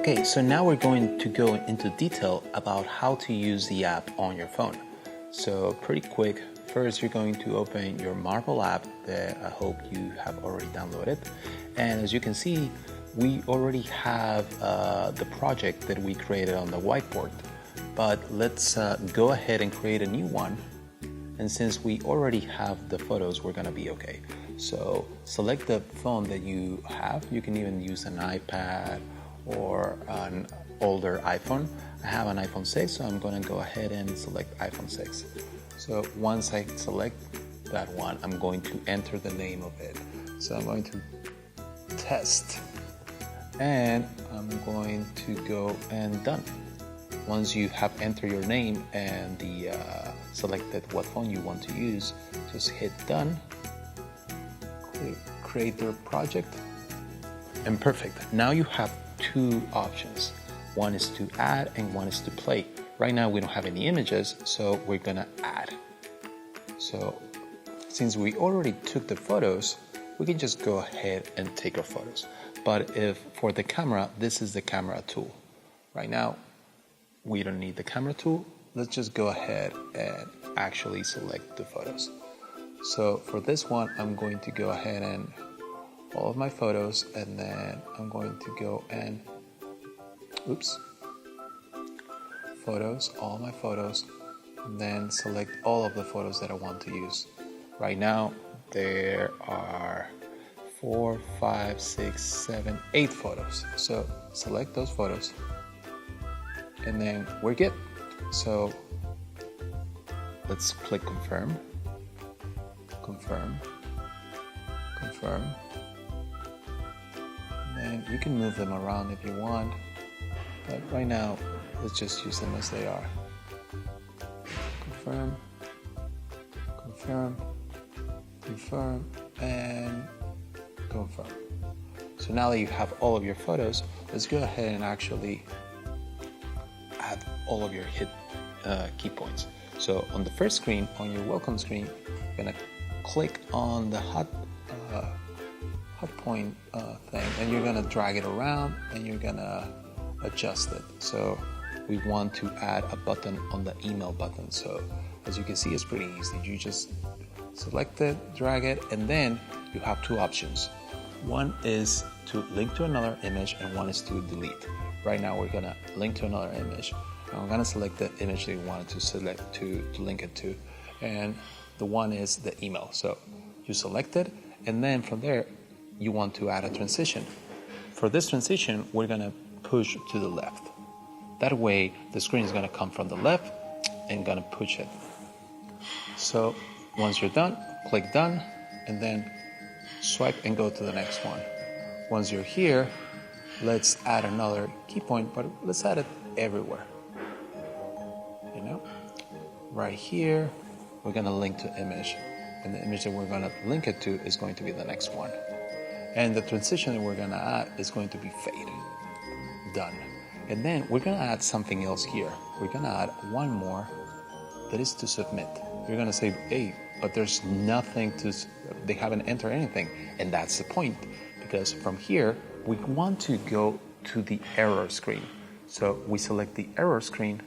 Okay, so now we're going to go into detail about how to use the app on your phone. So pretty quick, first you're going to open your Marble app that I hope you have already downloaded. And as you can see, we already have the project that we created on the whiteboard. But let's go ahead and create a new one. And since we already have the photos, we're gonna be okay. So select the phone that you have. You can even use an iPad or an older iPhone. I have an iPhone 6, so I'm gonna go ahead and select iPhone 6. So once I select that one, I'm going to enter the name of it. So I'm going to test, and I'm going to go and done. Once you have entered your name and the selected what phone you want to use, just hit done, create your project, and perfect. Now you have two options. One is to add and one is to play. Right now we don't have any images, so we're gonna add. So since we already took the photos, we can just go ahead and take our photos. But if for the camera, this is the camera tool. Right now, we don't need the camera tool. Let's just go ahead and actually select the photos. So for this one, I'm going to go ahead and all of my photos, and then I'm going to go and photos, all my photos, and then select all of the photos that I want to use. Right now, there are 4, 5, 6, 7, 8 photos. So select those photos, and then we're good. So let's click confirm, confirm, confirm. And you can move them around if you want, but right now let's just use them as they are. Confirm, confirm, confirm, and confirm. So now that you have all of your photos, let's go ahead and actually add all of your hit key points. So on the first screen, on your welcome screen, you're gonna click on the hot point thing, and you're gonna drag it around and you're gonna adjust it. So we want to add a button on the email button. So as you can see, it's pretty easy. You just select it, drag it, and then you have two options. One is to link to another image and one is to delete. Right now we're gonna link to another image. And I'm gonna select the image that you wanted to select to link it to. And the one is the email. So you select it, and then from there, you want to add a transition. For this transition, we're gonna push to the left. That way, the screen is gonna come from the left and gonna push it. So once you're done, click done, and then swipe and go to the next one. Once you're here, let's add another key point, but let's add it everywhere. You know, right here, we're gonna link to image, and the image that we're gonna link it to is going to be the next one. And the transition that we're gonna add is going to be fade. Done. And then we're gonna add something else here. We're gonna add one more that is to submit. You're gonna say, hey, but there's nothing they haven't entered anything. And that's the point, because from here, we want to go to the error screen. So we select the error screen,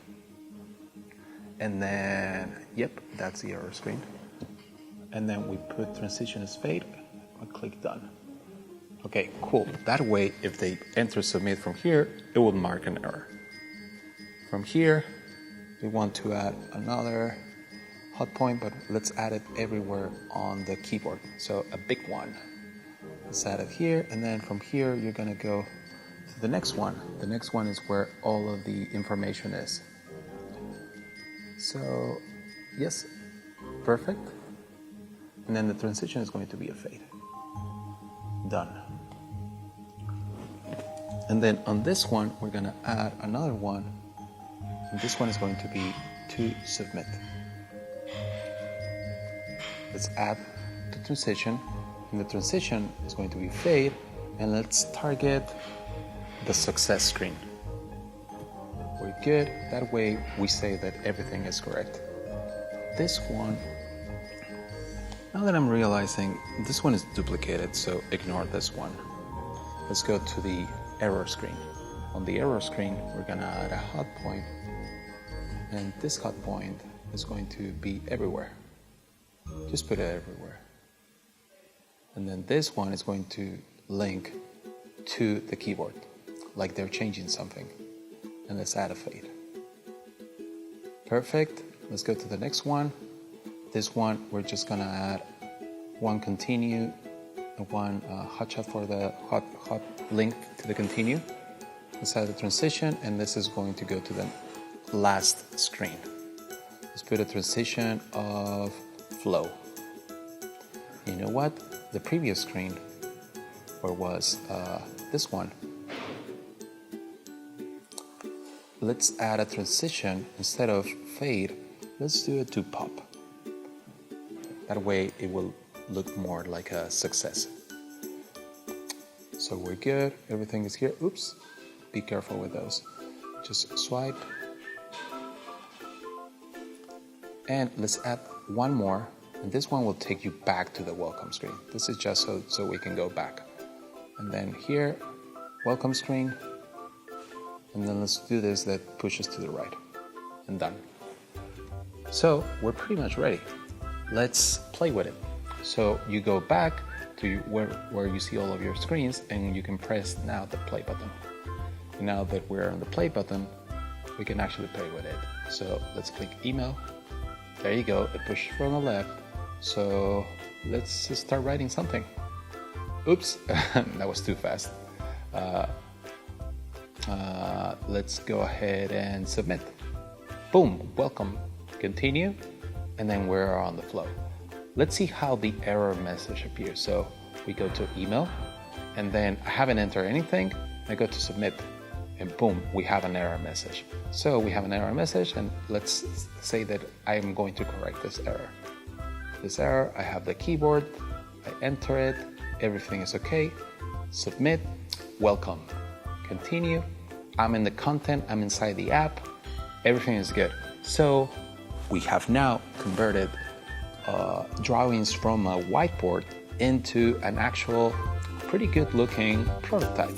and then, yep, that's the error screen. And then we put transition as fade, and click done. Okay, cool. That way, if they enter submit from here, it will mark an error. From here, we want to add another hot point, but let's add it everywhere on the keyboard. So a big one. Let's add it here, and then from here, you're gonna go to the next one. The next one is where all of the information is. So, yes, perfect. And then the transition is going to be a fade. Done. And then on this one, we're gonna add another one. And this one is going to be to submit. Let's add the transition, and the transition is going to be fade, and let's target the success screen. We're good. That way we say that everything is correct. This one, now that I'm realizing this one is duplicated, so ignore this one. Let's go to the error screen. on the error screen, we're gonna add a hot point, and this hot point is going to be everywhere. Just put it everywhere. And then this one is going to link to the keyboard, like they're changing something. And let's add a fade. Perfect. Let's go to the next one. This one, we're just gonna add one continue, one hotshot for the hot link to the continue. Let's add a transition, and this is going to go to the last screen. Let's put a transition of flow. You know what? The previous screen, or was this one. Let's add a transition instead of fade. Let's do it to pop. That way it will look more like a success. So we're good, everything is here. Oops, be careful with those. Just swipe. And let's add one more, and this one will take you back to the welcome screen. This is just so we can go back. And then here, welcome screen. And then let's do this that pushes to the right. And done. So we're pretty much ready. Let's play with it. So you go back to where you see all of your screens, and you can press now the play button. And now that we're on the play button, we can actually play with it. So let's click email. There you go, it pushed from the left. So let's just start writing something. Oops, that was too fast. Let's go ahead and submit. Boom, welcome, continue, and then we're on the flow. Let's see how the error message appears. So we go to email, and then I haven't entered anything. I go to submit, and boom, we have an error message. So we have an error message, and let's say that I am going to correct this error. This error, I have the keyboard, I enter it, everything is okay. Submit, welcome, continue. I'm in the content, I'm inside the app, everything is good. So we have now converted drawings from a whiteboard into an actual pretty good looking prototype.